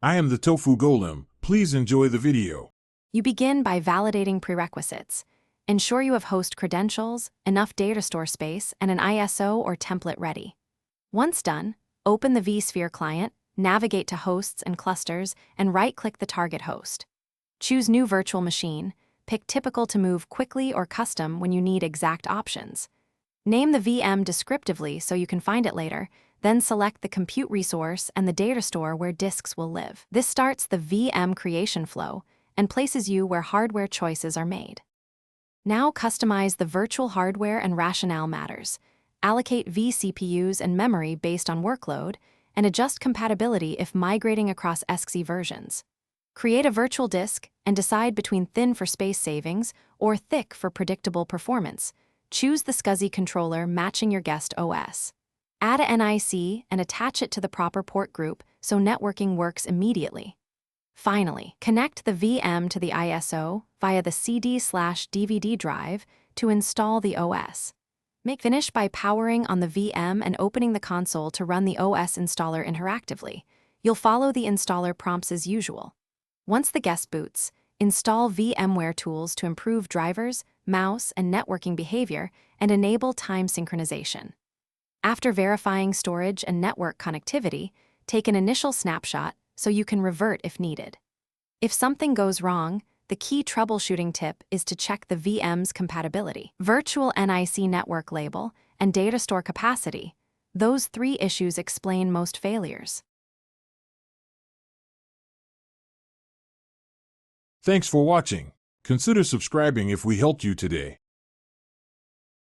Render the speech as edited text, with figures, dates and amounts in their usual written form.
I am the Tofu Golem. Please enjoy the video. You begin by validating prerequisites. Ensure you have host credentials, enough data store space, and an ISO or template ready. Once done, open the vSphere client, navigate to Hosts and Clusters, and right-click the target host. Choose New Virtual Machine. Pick Typical to move quickly or Custom when you need exact options. Name the VM descriptively so you can find it later, then select the compute resource and the data store where disks will live. This starts the VM creation flow and places you where hardware choices are made. Now customize the virtual hardware and rationale matters. Allocate vCPUs and memory based on workload, and adjust compatibility if migrating across XE versions. Create a virtual disk and decide between thin for space savings or thick for predictable performance. Choose the SCSI controller matching your guest OS. Add a NIC and attach it to the proper port group so networking works immediately. Finally, connect the VM to the ISO via the CD/DVD drive to install the OS. Finish by powering on the VM and opening the console to run the OS installer interactively. You'll follow the installer prompts as usual. Once the guest boots, install Vmware tools to improve drivers, mouse, and networking behavior and enable time synchronization. After verifying storage and network connectivity, take an initial snapshot so you can revert if needed. If something goes wrong, the key troubleshooting tip is to check the VM's compatibility, virtual NIC network label, and data store capacity. Those three issues explain most failures. Thanks for watching. Consider subscribing if we helped you today.